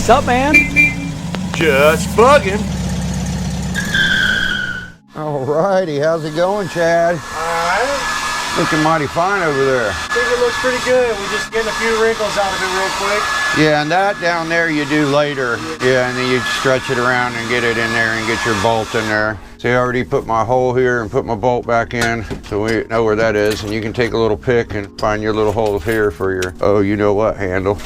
What's up, man? Just bugging. Alrighty, how's it going, Chad? Alright. Looking mighty fine over there. I think it looks pretty good. We're just getting a few wrinkles out of it real quick. Yeah, and that down there you do later. Yeah, and then you stretch it around and get it in there and get your bolt in there. See, I already put my hole here and put my bolt back in, so we know where that is. And you can take a little pick and find your little holes here for your, oh, you know what, handle.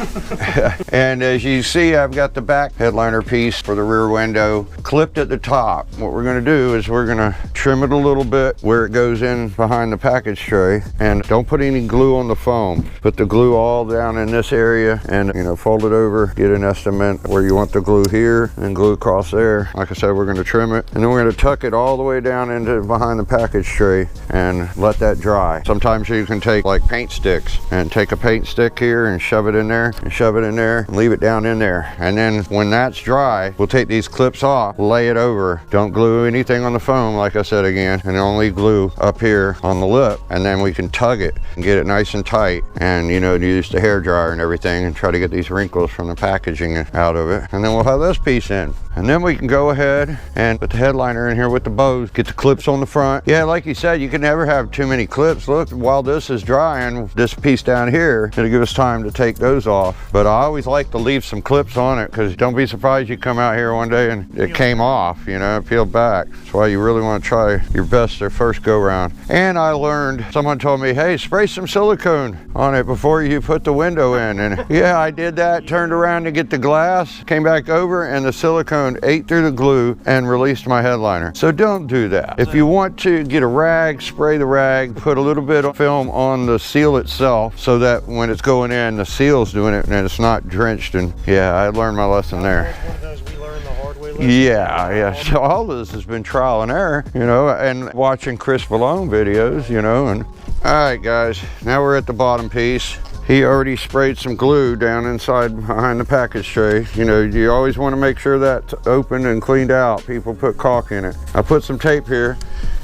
And as you see, I've got the back headliner piece for the rear window clipped at the top. What we're gonna do is we're gonna trim it a little bit where it goes in behind the package tray. And don't put any glue on the foam. Put the glue all down in this area and, you know, fold it over, get an estimate where you want the glue here and glue across there. Like I said, we're gonna trim it and then we're gonna tuck it all the way down into behind the package tray and let that dry. Sometimes you can take like paint sticks and take a paint stick here and shove it in there and shove it in there and leave it down in there. And then when that's dry, we'll take these clips off, lay it over. Don't glue anything on the foam, like I said again, and only glue up here on the lip. And then we can tug it and get it nice and tight and, you know, use the hair dryer and everything and try to get these wrinkles from the packaging out of it. And then we'll have this piece in. And then we can go ahead and put the headliner in here with the bows, get the clips on the front. Yeah, like you said, you can never have too many clips. Look, while this is drying, this piece down here, it'll give us time to take those off. But I always like to leave some clips on it because don't be surprised you come out here one day and it came off, you know, peeled back. That's why you really want to try your best their first go round. And I learned, someone told me, hey, spray some silicone on it before you put the window in. And yeah, I did that, turned around to get the glass, came back over and the silicone ate through the glue and released my headliner. So don't do that. If you want to get a rag, spray the rag, put a little bit of film on the seal itself so that when it's going in, the seal's doing it and it's not drenched. And yeah, I learned my lesson there. One of those we learned the hard way lesson. Yeah. So all this has been trial and error, you know, and watching Chris Vallone videos, you know, and all right, guys, now we're at the bottom piece. He already sprayed some glue down inside behind the package tray. You know, you always want to make sure that's open and cleaned out. People put caulk in it. I put some tape here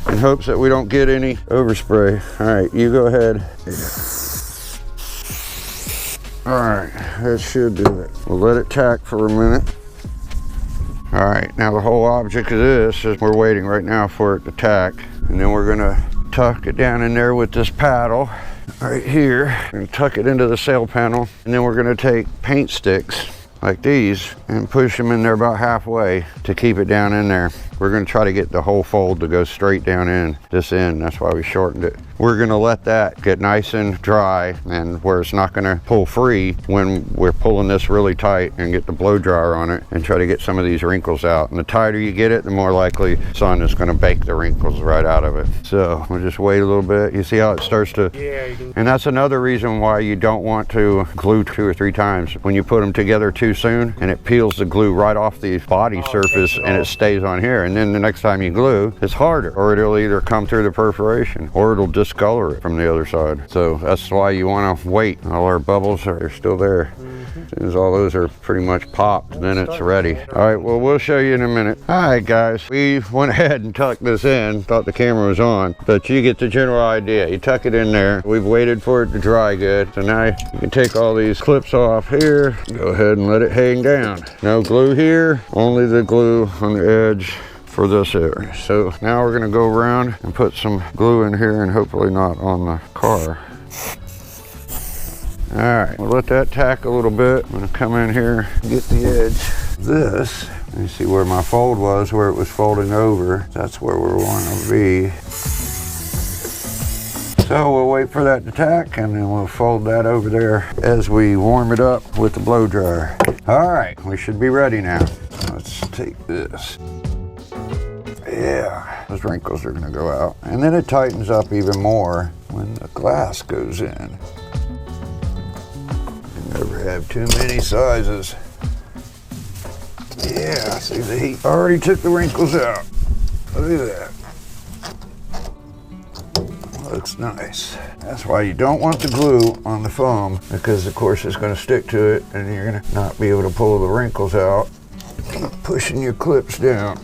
in hopes that we don't get any overspray. All right, you go ahead. All right, that should do it. We'll let it tack for a minute. All right, now the whole object of this is we're waiting right now for it to tack. And then we're gonna tuck it down in there with this paddle. Right here, and tuck it into the sail panel, and then we're going to take paint sticks like these and push them in there about halfway to keep it down in there. We're going to try to get the whole fold to go straight down in this end. That's why we shortened it. We're going to let that get nice and dry and where it's not going to pull free when we're pulling this really tight and get the blow dryer on it and try to get some of these wrinkles out. And the tighter you get it, the more likely sun is going to bake the wrinkles right out of it. So we'll just wait a little bit. You see how it starts to, and that's another reason why you don't want to glue 2 or 3 times. When you put them together too soon and it peels the glue right off the body surface and it stays on here. And then the next time you glue, it's harder, or it'll either come through the perforation or it'll discolor it from the other side. So that's why you want to wait. All our bubbles are still there. As soon as all those are pretty much popped, then it's ready. All right, well, we'll show you in a minute. All right, guys, we went ahead and tucked this in. Thought the camera was on, but you get the general idea. You tuck it in there. We've waited for it to dry good. So now you can take all these clips off here. Go ahead and let it hang down. No glue here, only the glue on the edge for this area. So now we're gonna go around and put some glue in here and hopefully not on the car. All right, we'll let that tack a little bit. I'm gonna come in here and get the edge. This, you see where my fold was, where it was folding over. That's where we want to be. So we'll wait for that to tack and then we'll fold that over there as we warm it up with the blow dryer. All right, we should be ready now. Let's take this. Yeah, those wrinkles are gonna go out. And then it tightens up even more when the glass goes in. You never have too many sizes. Yeah, see the heat already took the wrinkles out. Look at that. Looks nice. That's why you don't want the glue on the foam, because of course it's gonna stick to it and you're gonna not be able to pull the wrinkles out. Keep pushing your clips down.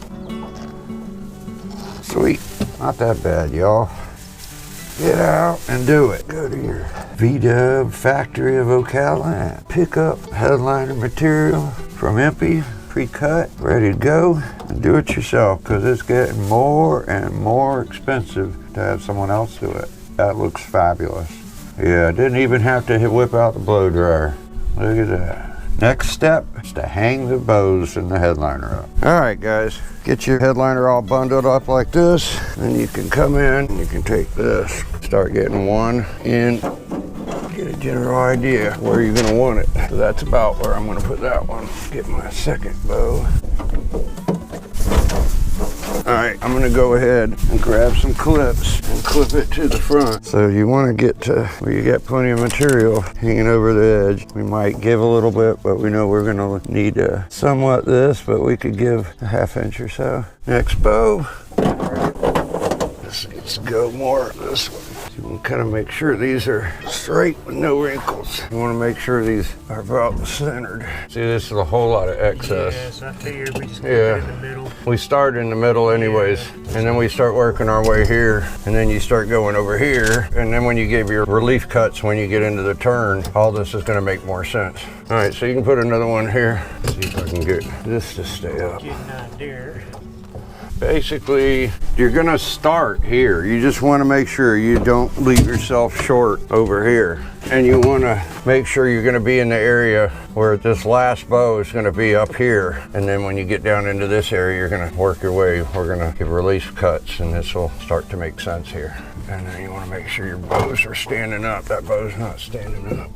Sweet, not that bad, y'all. Get out and do it. Go to your VDUB factory of Ocala and pick up headliner material from EMPI, pre-cut, ready to go, and do it yourself because it's getting more and more expensive to have someone else do it. That looks fabulous. Yeah, I didn't even have to whip out the blow dryer. Look at that. Next step is to hang the bows in the headliner up. All right, guys, get your headliner all bundled up like this. Then you can come in and you can take this, start getting one in, get a general idea where you're gonna want it. So that's about where I'm gonna put that one. Get my second bow. All right, I'm gonna go ahead and grab some clips and clip it to the front. So you wanna get to where you got plenty of material hanging over the edge. We might give a little bit, but we know we're gonna need somewhat this, but we could give a 1/2 inch or so. Next bow. This needs to go more this way. You want to kind of make sure these are straight with no wrinkles. You want to make sure these are about centered. See, this is a whole lot of excess. Yeah, so I figured we just put it in the middle. We start in the middle anyways, and then we start working our way here, and then you start going over here, and then when you give your relief cuts, when you get into the turn, all this is going to make more sense. All right, so you can put another one here. Let's see if I can get this to stay up. Getting out there. Basically, you're gonna start here. You just wanna make sure you don't leave yourself short over here. And you wanna make sure you're gonna be in the area where this last bow is gonna be up here. And then when you get down into this area, you're gonna work your way. We're gonna give release cuts and this will start to make sense here. And then you wanna make sure your bows are standing up. That bow's not standing up.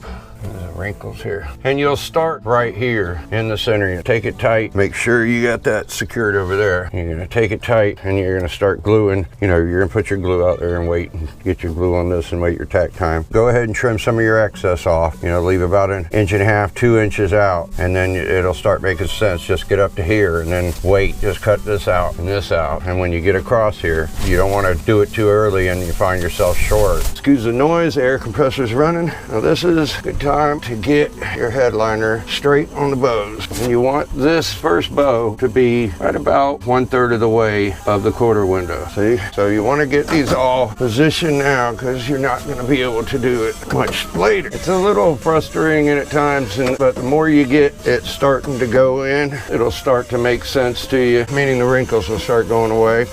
There's the wrinkles here. And you'll start right here in the center. You take it tight, make sure you got that secured over there. You're gonna take it tight and you're gonna start gluing. You know, you're gonna put your glue out there and wait and get your glue on this and wait your tack time. Go ahead and trim some of your excess off. You know, leave about 1.5 inches, 2 inches out, and then it'll start making sense. Just get up to here and then wait. Just cut this out and this out. And when you get across here, you don't wanna do it too early and you find yourself short. Excuse the noise, the air compressor's running. Now this is a good time to get your headliner straight on the bows. And you want this first bow to be right about 1/3 of the way of the quarter window, see? So you want to get these all positioned now because you're not going to be able to do it much later. It's a little frustrating at times, but the more you get it starting to go in, it'll start to make sense to you, meaning the wrinkles will start going away.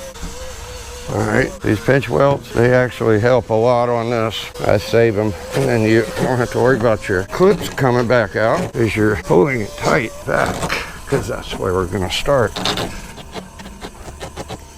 All right, these pinch welds, they actually help a lot on this. I save them, and then you don't have to worry about your clips coming back out as you're pulling it tight back, because that's where we're gonna start.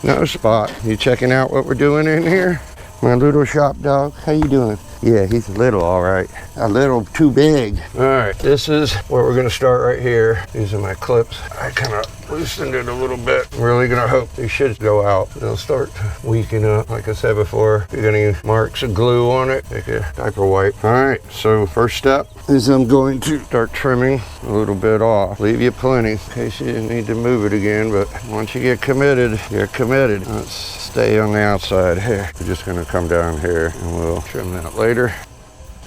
No spot. You checking out what we're doing in here? My little shop dog, how you doing? Yeah, he's a little all right. A little too big. All right, this is where we're gonna start right here. These are my clips. I kind of loosened it a little bit. I'm really gonna hope these should go out. They'll start to weaken up. Like I said before, if you're gonna marks of glue on it, take a diaper wipe. All right, so first step is I'm going to start trimming a little bit off. Leave you plenty in case you need to move it again, but once you get committed, you're committed. Let's stay on the outside here. We're just gonna come down here and we'll trim that later.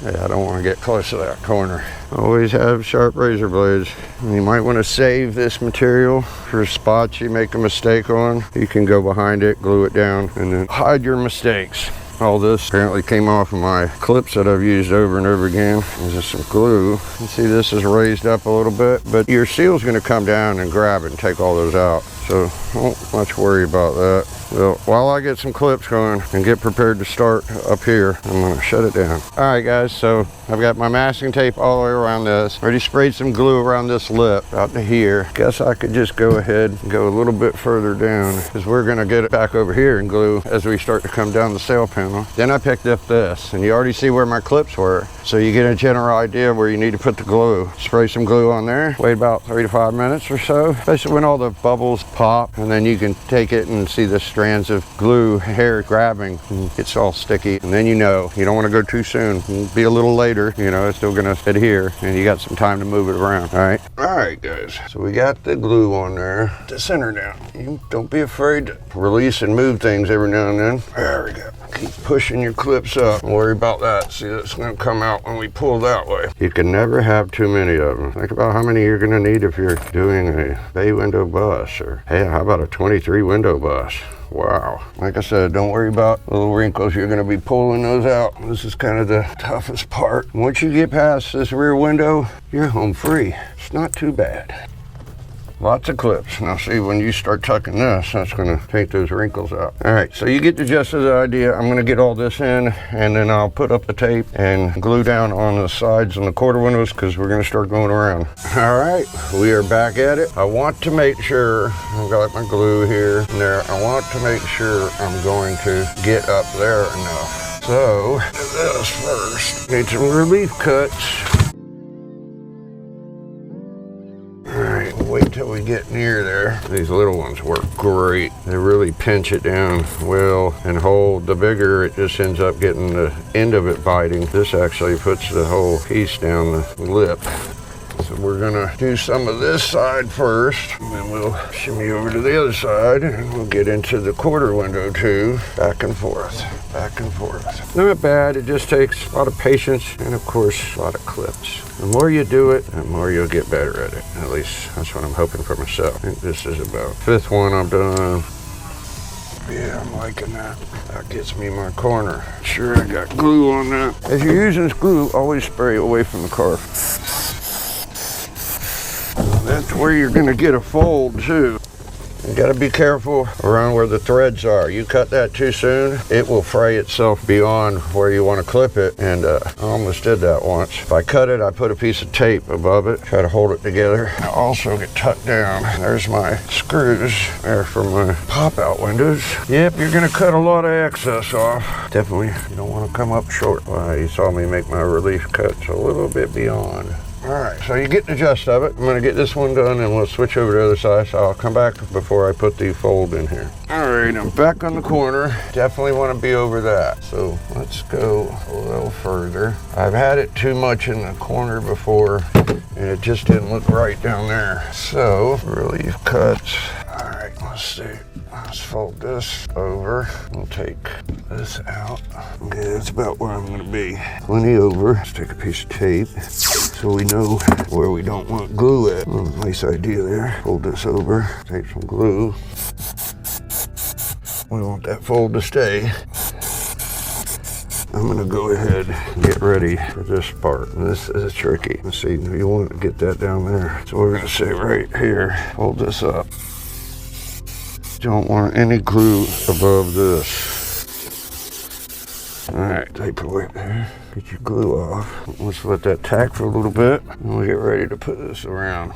Yeah, I don't want to get close to that corner. Always have sharp razor blades. And you might want to save this material for spots you make a mistake on. You can go behind it, glue it down, and then hide your mistakes. All this apparently came off of my clips that I've used over and over again. There's just some glue. You see this is raised up a little bit, but your seal's going to come down and grab it and take all those out. So don't much worry about that. Well, while I get some clips going and get prepared to start up here, I'm gonna shut it down. All right, guys, so I've got my masking tape all the way around this. Already sprayed some glue around this lip out to here. Guess I could just go ahead and go a little bit further down because we're gonna get it back over here and glue as we start to come down the sail panel. Then I picked up this, and you already see where my clips were. So you get a general idea where you need to put the glue. Spray some glue on there, wait about 3 to 5 minutes or so, especially when all the bubbles pop, and then you can take it and see the strands of glue hair grabbing and it's all sticky. And then you know, you don't want to go too soon. Be a little later, you know, it's still gonna adhere and you got some time to move it around. All right guys, so we got the glue on there to center down. You don't be afraid to release and move things every now and then. There we go. Keep pushing your clips up. Don't worry about that. See, that's gonna come out when we pull that way. You can never have too many of them. Think about how many you're gonna need if you're doing a bay window bus, or hey, how about a 23 window bus? Wow. Like I said, don't worry about little wrinkles. You're gonna be pulling those out. This is kind of the toughest part. Once you get past this rear window, you're home free. It's not too bad. Lots of clips. Now see, when you start tucking this, that's gonna take those wrinkles out. All right, so you get the gist of the idea. I'm gonna get all this in, and then I'll put up the tape and glue down on the sides and the quarter windows, because we're gonna start going around. All right, we are back at it. I want to make sure, I've got my glue here and there. I want to make sure I'm going to get up there enough. So, do this first. Need some relief cuts. Wait till we get near there. These little ones work great. They really pinch it down well and hold. The bigger, it just ends up getting the end of it biting. This actually puts the whole piece down the lip. So we're gonna do some of this side first, and then we'll shimmy over to the other side, and we'll get into the quarter window too. Back and forth, back and forth. Not bad, it just takes a lot of patience and of course a lot of clips. The more you do it, the more you'll get better at it. At least that's what I'm hoping for myself. I think this is about fifth one I've done. Yeah, I'm liking that. That gets me my corner. Sure, I got glue on that. As you're using this glue, always spray it away from the car. That's where you're gonna get a fold too. You gotta be careful around where the threads are. You cut that too soon, it will fray itself beyond where you want to clip it, and I almost did that once. If I cut it, I put a piece of tape above it, try to hold it together. I also get tucked down. There's my screws there for my pop-out windows. Yep, you're gonna cut a lot of excess off. Definitely, you don't want to come up short. Well, you saw me make my relief cuts a little bit beyond. All right, so you get the gist of it. I'm gonna get this one done and we'll switch over to the other side. So I'll come back before I put the fold in here. All right, I'm back on the corner. Definitely wanna be over that. So let's go a little further. I've had it too much in the corner before and it just didn't look right down there. So relief cuts. All right, let's see. Let's fold this over. We'll take this out. Okay, that's about where I'm gonna be. Plenty over. Let's take a piece of tape so we know where we don't want glue at. Oh, nice idea there. Fold this over, take some glue. We want that fold to stay. I'm gonna go ahead and get ready for this part. This is tricky. Let's see, you want to get that down there. So we're gonna say right here, fold this up. Don't want any glue above this. All right, tape away there. Get your glue off. Let's let that tack for a little bit, and we'll get ready to put this around.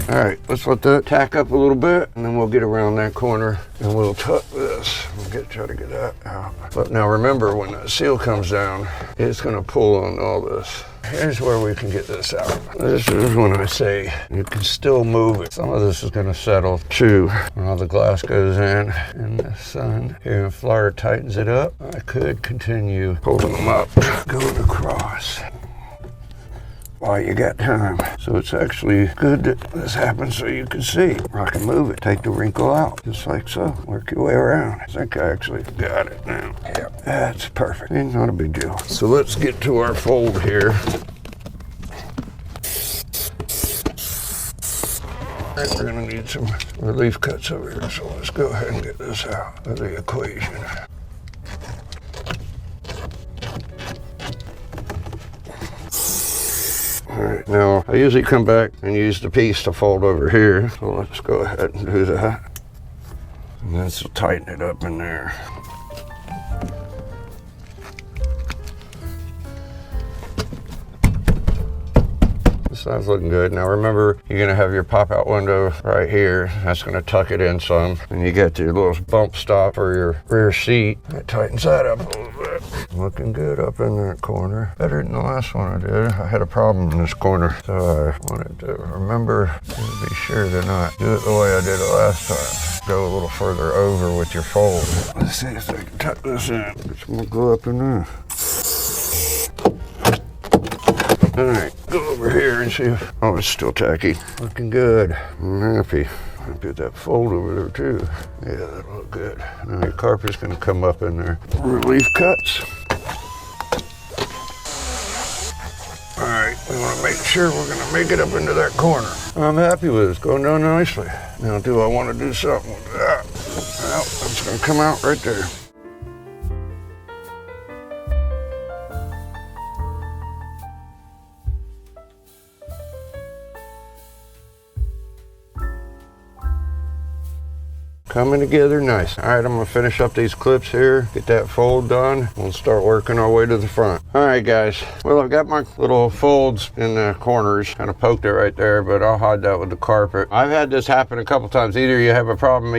All right, let's let that tack up a little bit, and then we'll get around that corner, and we'll tuck this. We'll try to get that out. But now remember, when that seal comes down, it's gonna pull on all this. Here's where we can get this out. This is when I say you can still move it. Some of this is gonna settle too. When all the glass goes in and the sun here and Flyer tightens it up, I could continue pulling them up, going across while you got time. So it's actually good that this happens so you can see. I can move it, take the wrinkle out, just like so. Work your way around. I think I actually got it now. Yeah, that's perfect. Ain't not a big deal. So let's get to our fold here. All right, we're gonna need some relief cuts over here, so let's go ahead and get this out of the equation. All right, now I usually come back and use the piece to fold over here. So let's go ahead and do that. And this will tighten it up in there. This side's looking good. Now remember, you're gonna have your pop-out window right here. That's gonna tuck it in some. And you got your little bump stop for your rear seat. That tightens that up a little bit. Looking good up in that corner. Better than the last one I did. I had a problem in this corner. So I wanted to remember to be sure to not do it the way I did it last time. Go a little further over with your fold. Let's see if I can tuck this in. Get some more glue up in there. All right, go over here and see if, oh, it's still tacky. Looking good. I'm happy. Get that fold over there too. Yeah, that'll look good. Now your carpet's gonna come up in there. Relief cuts. All right, we want to make sure we're going to make it up into that corner. I'm happy with it. It's going down nicely. Now, do I want to do something with that? Well, it's going to come out right there. Coming together nice. All right, I'm gonna finish up these clips here, get that fold done. We'll start working our way to the front. All right, guys. Well, I've got my little folds in the corners, kind of poked it right there, but I'll hide that with the carpet. I've had this happen a couple times. Either you have a problem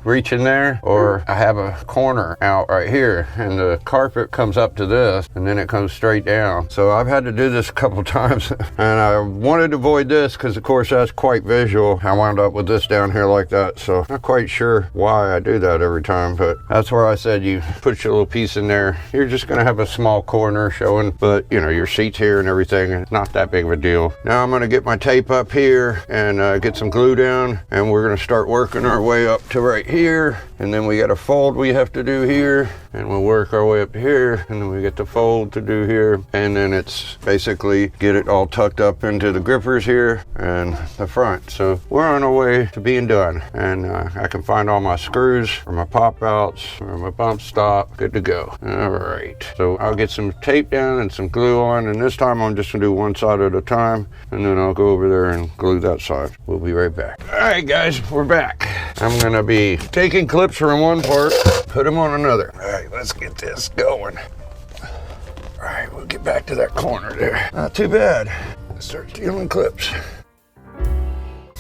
reaching there, or I have a corner out right here, and the carpet comes up to this, and then it comes straight down. So I've had to do this a couple times, and I wanted to avoid this because, of course, that's quite visual. I wound up with this down here like that, so not quite sure why I do that every time, but that's where I said you put your little piece in there. You're just gonna have a small corner showing, but you know, your seats here and everything, it's not that big of a deal. Now I'm gonna get my tape up here and get some glue down, and we're gonna start working our way up to right here, and then we got a fold we have to do here, and we'll work our way up to here, and then we get the fold to do here, and then it's basically get it all tucked up into the grippers here and the front. So we're on our way to being done, and I can find all my screws for my pop outs or my bump stop, good to go. All right, so I'll get some tape down and some glue on, and this time I'm just gonna do one side at a time, and then I'll go over there and glue that side. We'll be right back. All right, guys, we're back. I'm gonna be taking clips from one part, put them on another. All right, let's get this going. All right, we'll get back to that corner there. Not too bad. Let's start stealing clips.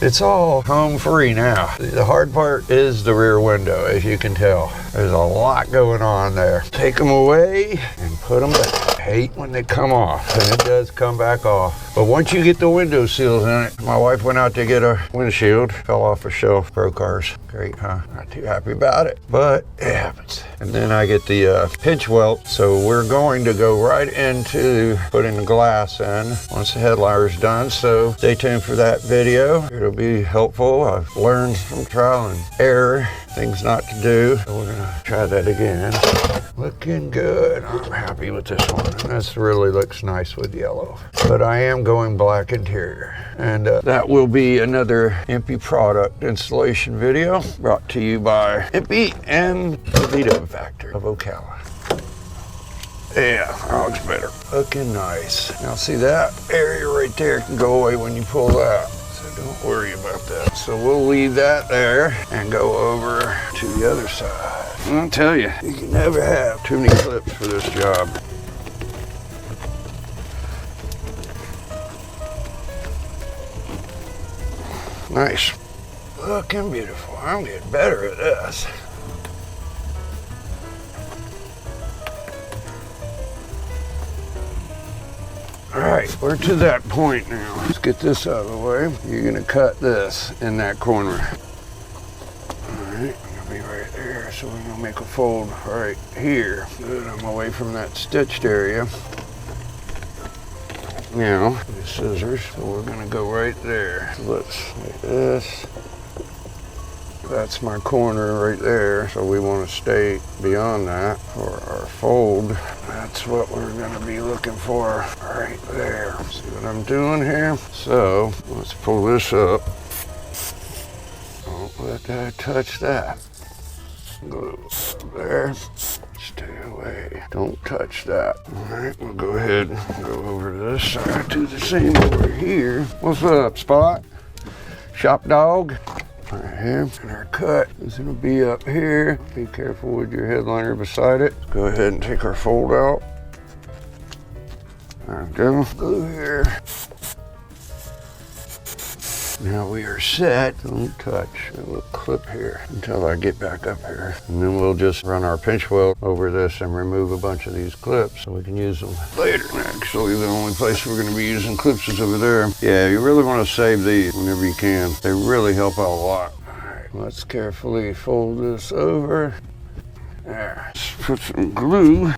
It's all home free now. The hard part is the rear window, as you can tell. There's a lot going on there. Take them away and put them back. I hate when they come off, and it does come back off. But once you get the window seals in it, my wife went out to get a windshield, fell off a shelf, Pro Cars. Great, huh? Not too happy about it, but it happens. And then I get the pinch welt, so we're going to go right into putting the glass in once the headliner's done. So stay tuned for that video. It'll be helpful. I've learned from trial and error things not to do. So we're gonna try that again. Looking good. I'm happy with this one. This really looks nice with yellow. But I am going black interior. And that will be another EMPI product installation video brought to you by EMPI and the VDUB factory of Ocala. Yeah, that looks better. Looking nice. Now see that area right there can go away when you pull that. Don't worry about that. So we'll leave that there and go over to the other side. I'll tell you, you can never have too many clips for this job. Nice. Looking beautiful. I'm getting better at this. All right, we're to that point now. Let's get this out of the way. You're gonna cut this in that corner. All right, I'm gonna be right there, so we're gonna make a fold right here. Good, I'm away from that stitched area. Now, the scissors, so we're gonna go right there. So let's make this. That's my corner right there, so we want to stay beyond that for our fold. That's what we're going to be looking for right there. See what I'm doing here? So let's pull this up. Don't let that touch that. Glue up there. Stay away. Don't touch that. All right, we'll go ahead and go over to this side. Do the same over here. What's up, Spot? Shop dog? Right here, and our cut is going to be up here. Be careful with your headliner beside it. Go ahead and take our fold out. There we go. Glue here. Now we are set. Don't touch. A little clip here until I get back up here. And then we'll just run our pinch weld over this and remove a bunch of these clips so we can use them later. Actually, the only place we're going to be using clips is over there. Yeah, you really want to save these whenever you can. They really help out a lot. All right, let's carefully fold this over. There. Let's put some glue.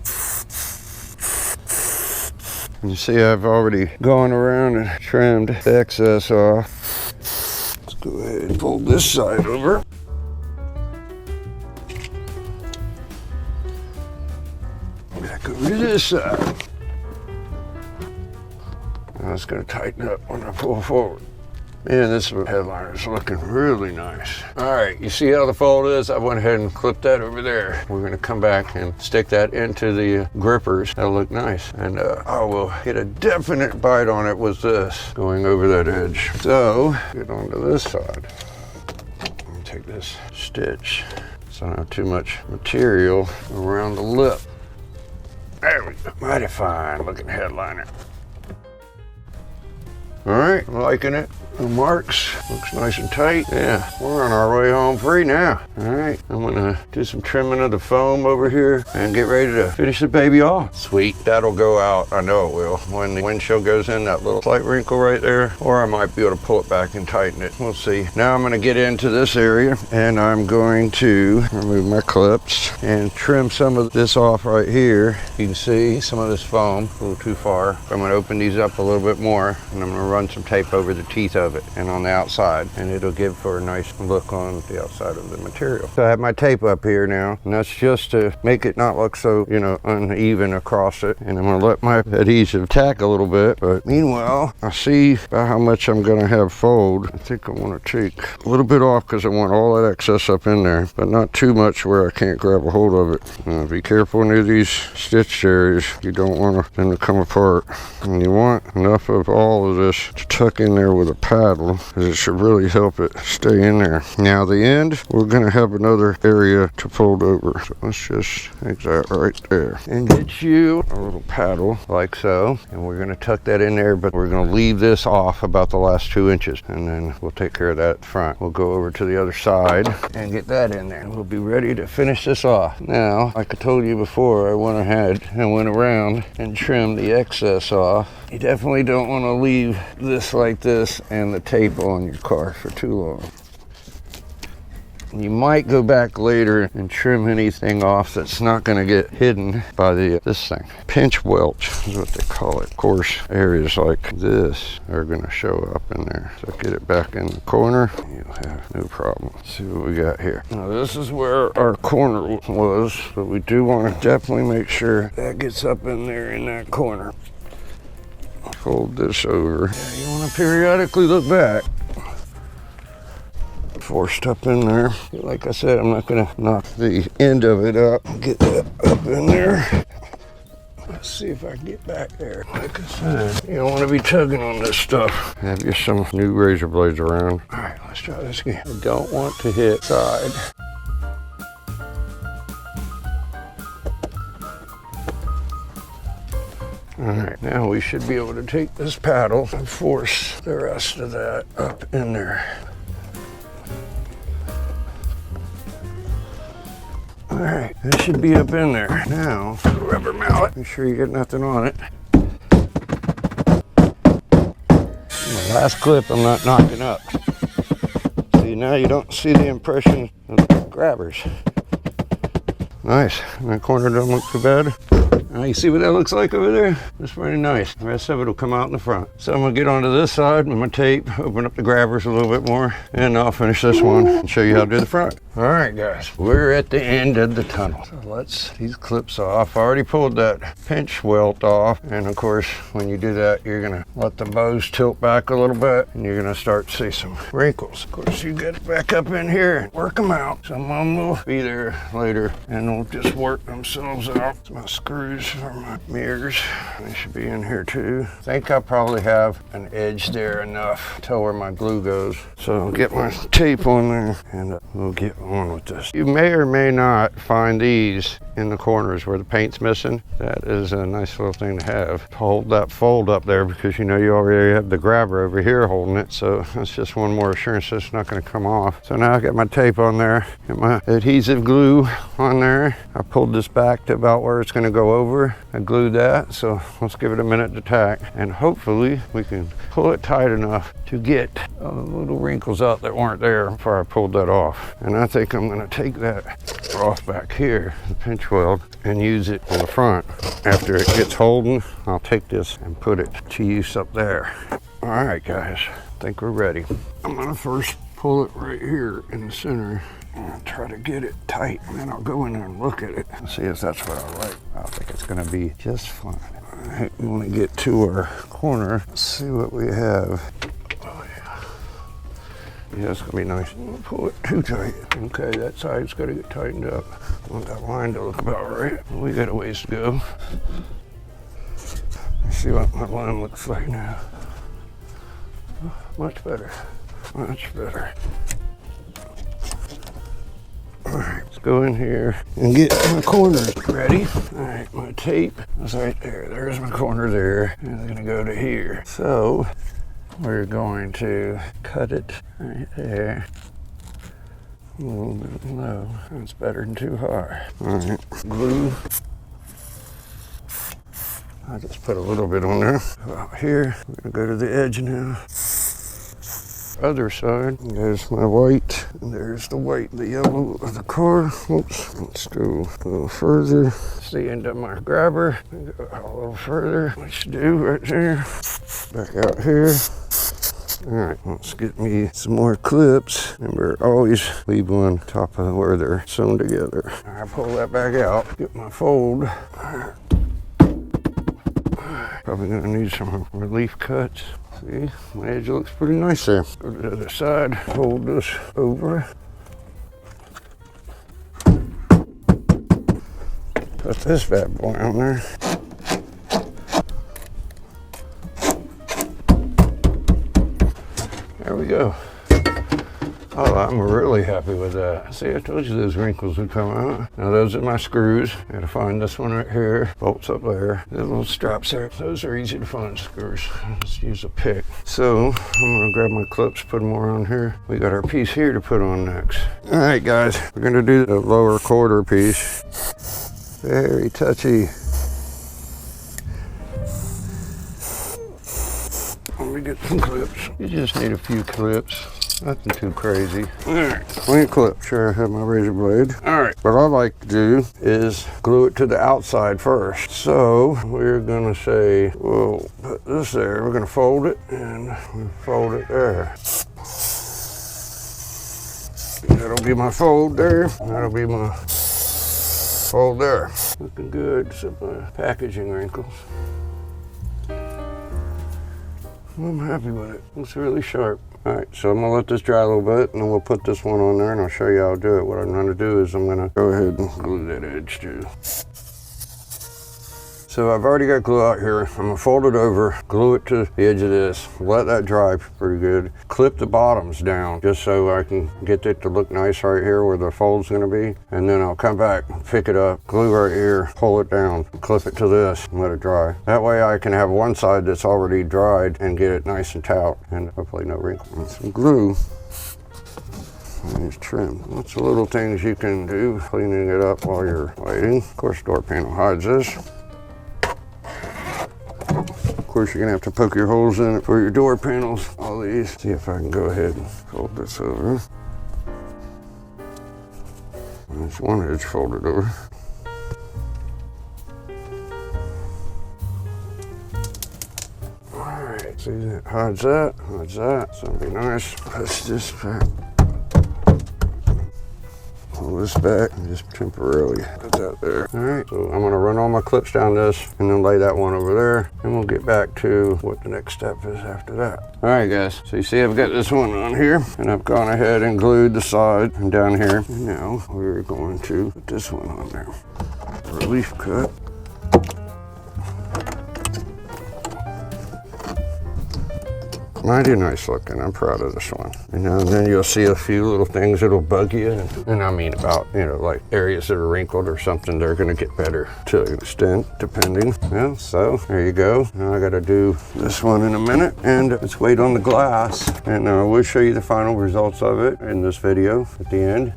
And you see I've already gone around and trimmed the excess off. go ahead and fold this side over. Back over to this side. Now it's going to tighten up when I pull forward. Man, this headliner is looking really nice. All right, you see how the fold is? I went ahead and clipped that over there. We're gonna come back and stick that into the grippers. That'll look nice. And I will get a definite bite on it with this going over that edge. So, get onto this side. And take this stitch so I don't have too much material around the lip. There we go. Mighty fine looking headliner. All right, liking it. No marks, looks nice and tight. Yeah, we're on our way home free now. All right, I'm gonna do some trimming of the foam over here and get ready to finish the baby off. Sweet, that'll go out, I know it will, when the windshield goes in, that little slight wrinkle right there, or I might be able to pull it back and tighten it. We'll see. Now I'm gonna get into this area and I'm going to remove my clips and trim some of this off right here. You can see some of this foam, a little too far. I'm gonna open these up a little bit more and I'm gonna run some tape over the teeth of it and on the outside, and it'll give for a nice look on the outside of the material. So I have my tape up here now, and that's just to make it not look so, you know, uneven across it. And I'm gonna let my adhesive tack a little bit, but meanwhile, I see about how much I'm gonna have fold. I think I wanna take a little bit off because I want all that excess up in there, but not too much where I can't grab a hold of it. Be careful near these stitched areas. You don't want them to come apart. And you want enough of all of this to tuck in there with a paddle, because it should really help it stay in there. Now the end, we're going to have another area to fold over. So let's just take that right there and get you a little paddle like so. And we're going to tuck that in there, but we're going to leave this off about the last 2 inches. And then we'll take care of that at the front. We'll go over to the other side and get that in there. We'll be ready to finish this off. Now, like I told you before, I went ahead and went around and trimmed the excess off. You definitely don't want to leave this like this and the tape on your car for too long. You might go back later and trim anything off that's not going to get hidden by this thing. Pinch welt is what they call it. Of course, areas like this are going to show up in there. So get it back in the corner, you'll have no problem. Let's see what we got here. Now this is where our corner was, but we do want to definitely make sure that gets up in there in that corner. Fold this over. Yeah, you want to periodically look back. Forced up in there. Like I said, I'm not going to knock the end of it up. Get that up in there. Let's see if I can get back there. Like I said, you don't want to be tugging on this stuff. Have you some new razor blades around? All right, let's try this again. I don't want to hit side. All right, now we should be able to take this paddle and force the rest of that up in there. All right, this should be up in there. Now, rubber mallet, make sure you get nothing on it. My last clip I'm not knocking up. See, now you don't see the impression of the grabbers. Nice, that corner don't look too bad. Now you see what that looks like over there? That's pretty nice. The rest of it will come out in the front. So I'm gonna get onto this side with my tape, open up the grabbers a little bit more, and I'll finish this one and show you how to do the front. All right, guys, we're at the end of the tunnel. So let's these clips off. I already pulled that pinch welt off, and of course, when you do that, you're gonna let the bows tilt back a little bit, and you're gonna start to see some wrinkles. Of course, you get back up in here and work them out. Some of them will be there later, and they'll just work themselves out. It's my screws for my mirrors. They should be in here too. I think I probably have an edge there enough to tell where my glue goes. So I'll get my tape on there, and we'll get on with this. You may or may not find these in the corners where the paint's missing. That is a nice little thing to have. Hold that fold up there because you know you already have the grabber over here holding it. So that's just one more assurance that it's not going to come off. So now I got my tape on there, get my adhesive glue on there. I pulled this back to about where it's going to go over. I glued that, so let's give it a minute to tack, and hopefully we can pull it tight enough to get the little wrinkles out that weren't there before I pulled that off. And I think I'm going to take that off back here, the pinch weld, and use it on the front. After it gets holding, I'll take this and put it to use up there. All right, guys, I think we're ready. I'm going to first pull it right here in the center and try to get it tight, and then I'll go in there and look at it and see if that's what I like. I think it's gonna be just fine. All right, we wanna get to our corner. Let's see what we have. Oh yeah. Yeah, it's gonna be nice. Don't pull it too tight. Okay, that side's gotta get tightened up. I want that line to look about right. We got a ways to go. Let's see what my line looks like now. Oh, much better, much better. All right, let's go in here and get my corners ready. All right, my tape is right there. There's my corner there. And it's gonna go to here. So we're going to cut it right there. A little bit low. That's better than too high. All right, glue. I just put a little bit on there. About here, we're gonna go to the edge now. Other side, there's my white, and there's the white, the yellow of the car. Oops, let's go a little further. It's the end of my grabber. Go a little further, which do right there. Back out here. All right, let's get me some more clips. Remember, always leave one top of where they're sewn together. I pull that back out, get my fold. Probably gonna need some relief cuts. See, my edge looks pretty nice there. Go to the other side, fold this over. Put this bad boy on there. There we go. Oh, I'm really happy with that. See, I told you those wrinkles would come out. Now those are my screws. I gotta find this one right here. Bolts up there. The little straps there. Those are easy to find screws. Just use a pick. So I'm gonna grab my clips, put them around here. We got our piece here to put on next. All right, guys, we're gonna do the lower quarter piece. Very touchy. Let me get some clips. You just need a few clips. Nothing too crazy. All right, plenty of clip. Sure, I have my razor blade. All right, what I like to do is glue it to the outside first. So we're gonna say, we'll put this there. We're gonna fold it and we fold it there. That'll be my fold there. That'll be my fold there. Looking good, except my packaging wrinkles. I'm happy with it. Looks really sharp. All right, so I'm gonna let this dry a little bit, and then we'll put this one on there, and I'll show you how to do it. What I'm gonna do is I'm gonna go ahead and glue that edge too. So I've already got glue out here. I'm gonna fold it over, glue it to the edge of this, let that dry pretty good. Clip the bottoms down just so I can get it to look nice right here where the fold's gonna be. And then I'll come back, pick it up, glue right here, pull it down, clip it to this, and let it dry. That way I can have one side that's already dried and get it nice and taut and hopefully no wrinkles. And some glue. And just trim. Lots of little things you can do cleaning it up while you're waiting. Of course, door panel hides this. Of course, you're gonna have to poke your holes in it for your door panels. All these. See if I can go ahead and fold this over. There's one edge folded over. All right, see that hides that, hides that. So it'll be nice. Let's just pull this back and just temporarily put that there. All right, so I'm gonna run all my clips down this and then lay that one over there, and we'll get back to what the next step is after that. All right, guys, so you see I've got this one on here, and I've gone ahead and glued the side and down here. And now we're going to put this one on there. Relief cut. Mighty nice looking. I'm proud of this one. And now and then you'll see a few little things that'll bug you. And I mean about, you know, like areas that are wrinkled or something, they're gonna get better to an extent, depending. Yeah, so there you go. Now I gotta do this one in a minute, and let's wait on the glass. And we'll show you the final results of it in this video at the end.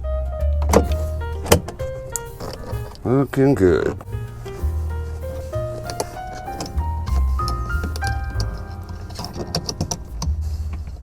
Looking good.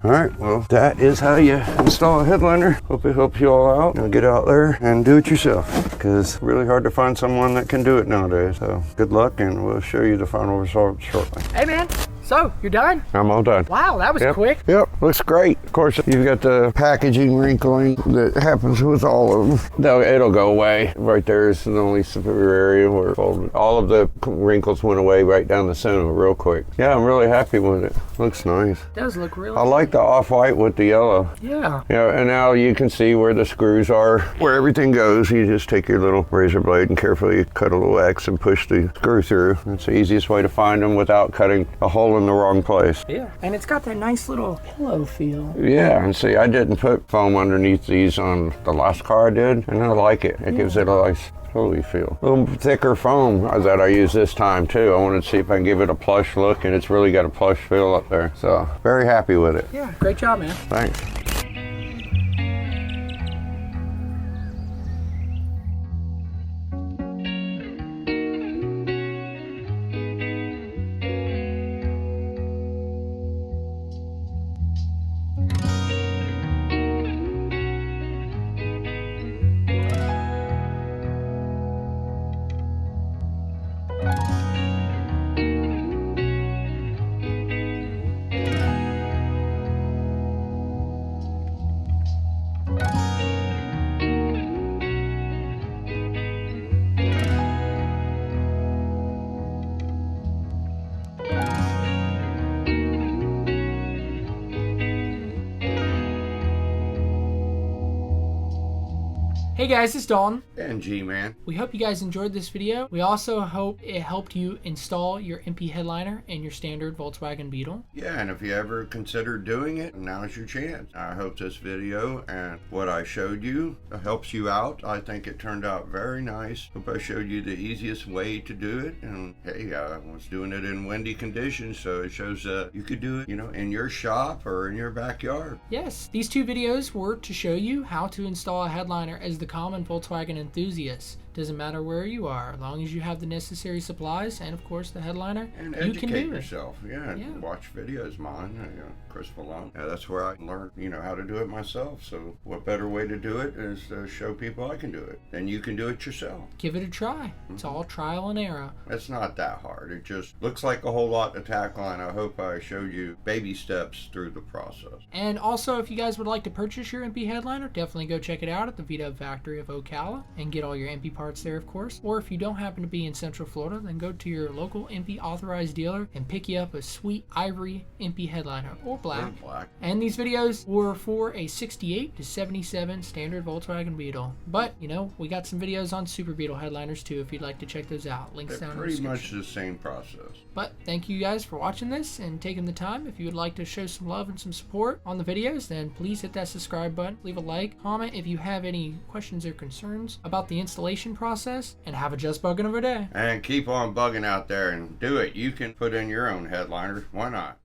All right, well, that is how you install a headliner. Hope it helps you all out. Now get out there and do it yourself, because it's really hard to find someone that can do it nowadays. So good luck, and we'll show you the final results shortly. Hey man, So, you're done? I'm all done. Wow, that was quick. Yep, looks great. Of course, you've got the packaging wrinkling that happens with all of them. No, it'll go away. Right there is the only severe area where all of the wrinkles went away right down the center real quick. Yeah, I'm really happy with it. Looks nice. It does look really I like the off-white with the yellow. Yeah. Yeah, and now you can see where the screws are, where everything goes. You just take your little razor blade and carefully cut a little X and push the screw through. That's the easiest way to find them without cutting a hole in the wrong place. Yeah, and it's got that nice little pillow feel. Yeah, and see, I didn't put foam underneath these on the last car I did, and I like it. It gives it a nice pillowy feel. A little thicker foam that I use this time too. I wanted to see if I can give it a plush look, and it's really got a plush feel up there. So, very happy with it. Yeah, great job, man. Thanks. Hey guys, it's Dalton. And G-Man. We hope you guys enjoyed this video. We also hope it helped you install your EMPI Headliner in your standard Volkswagen Beetle. Yeah, and if you ever consider doing it, now's your chance. I hope this video and what I showed you helps you out. I think it turned out very nice. Hope I showed you the easiest way to do it. And hey, I was doing it in windy conditions, so it shows you could do it, in your shop or in your backyard. Yes, these two videos were to show you how to install a headliner as the common Volkswagen enthusiast. Doesn't matter where you are, as long as you have the necessary supplies and of course the headliner, and you can do yourself. Yeah, watch videos mine, Chris Malone. That's where I learned, how to do it myself. So what better way to do it is to show people I can do it, and you can do it yourself. Give it a try. It's all trial and error. It's not that hard. It just looks like a whole lot to tackle, and I hope I showed you baby steps through the process. And also, if you guys would like to purchase your EMPI Headliner, definitely go check it out at the VDUB factory of Ocala and get all your EMPI parts there, of course. Or if you don't happen to be in Central Florida, then go to your local EMPI Authorized dealer and pick you up a sweet ivory EMPI Headliner or black. And these videos were for a 68 to 77 standard Volkswagen Beetle. But, we got some videos on Super Beetle headliners too if you'd like to check those out. Links down in the description. Pretty much the same process. But thank you guys for watching this and taking the time. If you would like to show some love and some support on the videos, then please hit that subscribe button, leave a like, comment if you have any questions or concerns about the installation process, and have a just bugging of a day. And keep on bugging out there and do it. You can put in your own headliner. Why not?